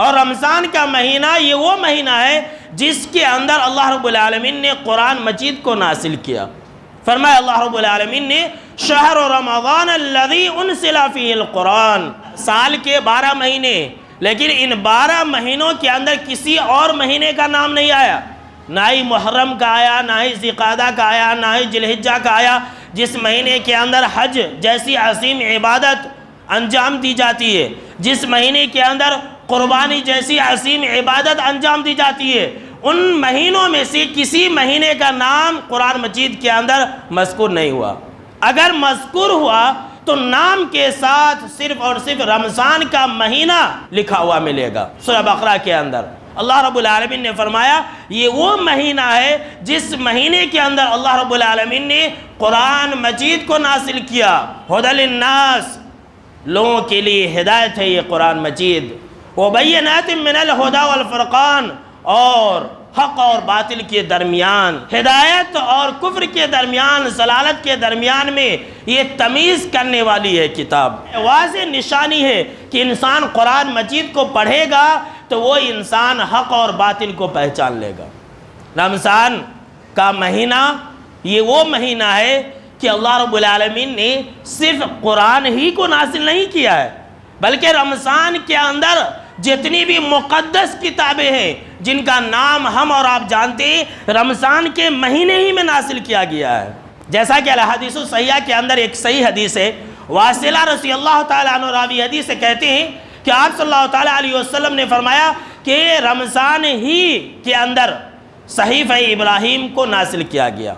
اور رمضان کا مہینہ یہ وہ مہینہ ہے جس کے اندر اللہ رب العالمین نے قرآن مجید کو نازل کیا۔ فرمایا اللہ رب العالمین نے شہر رمضان الذی انزل فیہ القرآن، سال کے 12 مہینے، لیکن ان 12 مہینوں کے اندر کسی اور مہینے کا نام نہیں آیا، نہ ہی محرم کا آیا، نہ ہی ذوالقعدہ کا آیا، نہ ہی ذی الحجہ کا آیا، جس مہینے کے اندر حج جیسی عظیم عبادت انجام دی جاتی ہے، جس مہینے کے اندر قربانی جیسی عظیم عبادت انجام دی جاتی ہے، ان مہینوں میں سے کسی مہینے کا نام قرآن مجید کے اندر مذکور نہیں ہوا۔ اگر مذکور ہوا تو نام کے ساتھ صرف اور صرف رمضان کا مہینہ لکھا ہوا ملے گا۔ سورہ بقرہ کے اندر اللہ رب العالمین نے فرمایا یہ وہ مہینہ ہے جس مہینے کے اندر اللہ رب العالمین نے قرآن مجید کو نازل کیا۔ ھدی للناس، لوگوں کے لیے ہدایت ہے یہ قرآن مجید، وبینات من الہدی والفرقان، اور حق اور باطل کے درمیان، ہدایت اور کفر کے درمیان، ضلالت کے درمیان میں یہ تمیز کرنے والی ہے کتاب۔ واضح نشانی ہے کہ انسان قرآن مجید کو پڑھے گا تو وہ انسان حق اور باطل کو پہچان لے گا۔ رمضان کا مہینہ یہ وہ مہینہ ہے کہ اللہ رب العالمین نے صرف قرآن ہی کو نازل نہیں کیا ہے، بلکہ رمضان کے اندر جتنی بھی مقدس کتابیں ہیں جن کا نام ہم اور آپ جانتے ہیں، رمضان کے مہینے ہی میں نازل کیا گیا ہے۔ جیسا کہ الحدیث الصحیحہ کے اندر ایک صحیح حدیث ہے، واصلہ رضی اللہ تعالیٰ عنہ راوی حدیث سے کہتے ہیں کہ آپ صلی اللہ تعالیٰ علیہ وسلم نے فرمایا کہ رمضان ہی کے اندر صحیفہ ابراہیم کو نازل کیا گیا۔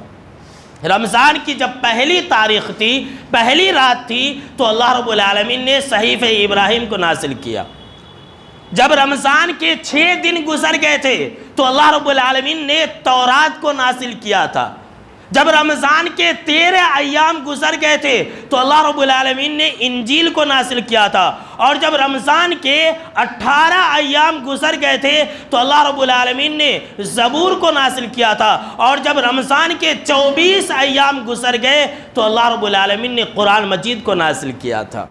رمضان کی جب پہلی تاریخ تھی، پہلی رات تھی، تو اللہ رب العالمین نے صحیفہ ابراہیم کو نازل کیا۔ جب رمضان کے 6 دن گزر گئے تھے تو اللہ رب العالمین نے تورات کو نازل کیا تھا۔ جب رمضان کے 13 ایام گزر گئے تھے تو اللہ رب العالمین نے انجیل کو نازل کیا تھا، اور جب رمضان کے 18 ایام گزر گئے تھے تو اللہ رب العالمین نے زبور کو نازل کیا تھا، اور جب رمضان کے 24 ایام گزر گئے تو اللہ رب العالمین نے قرآن مجید کو نازل کیا تھا۔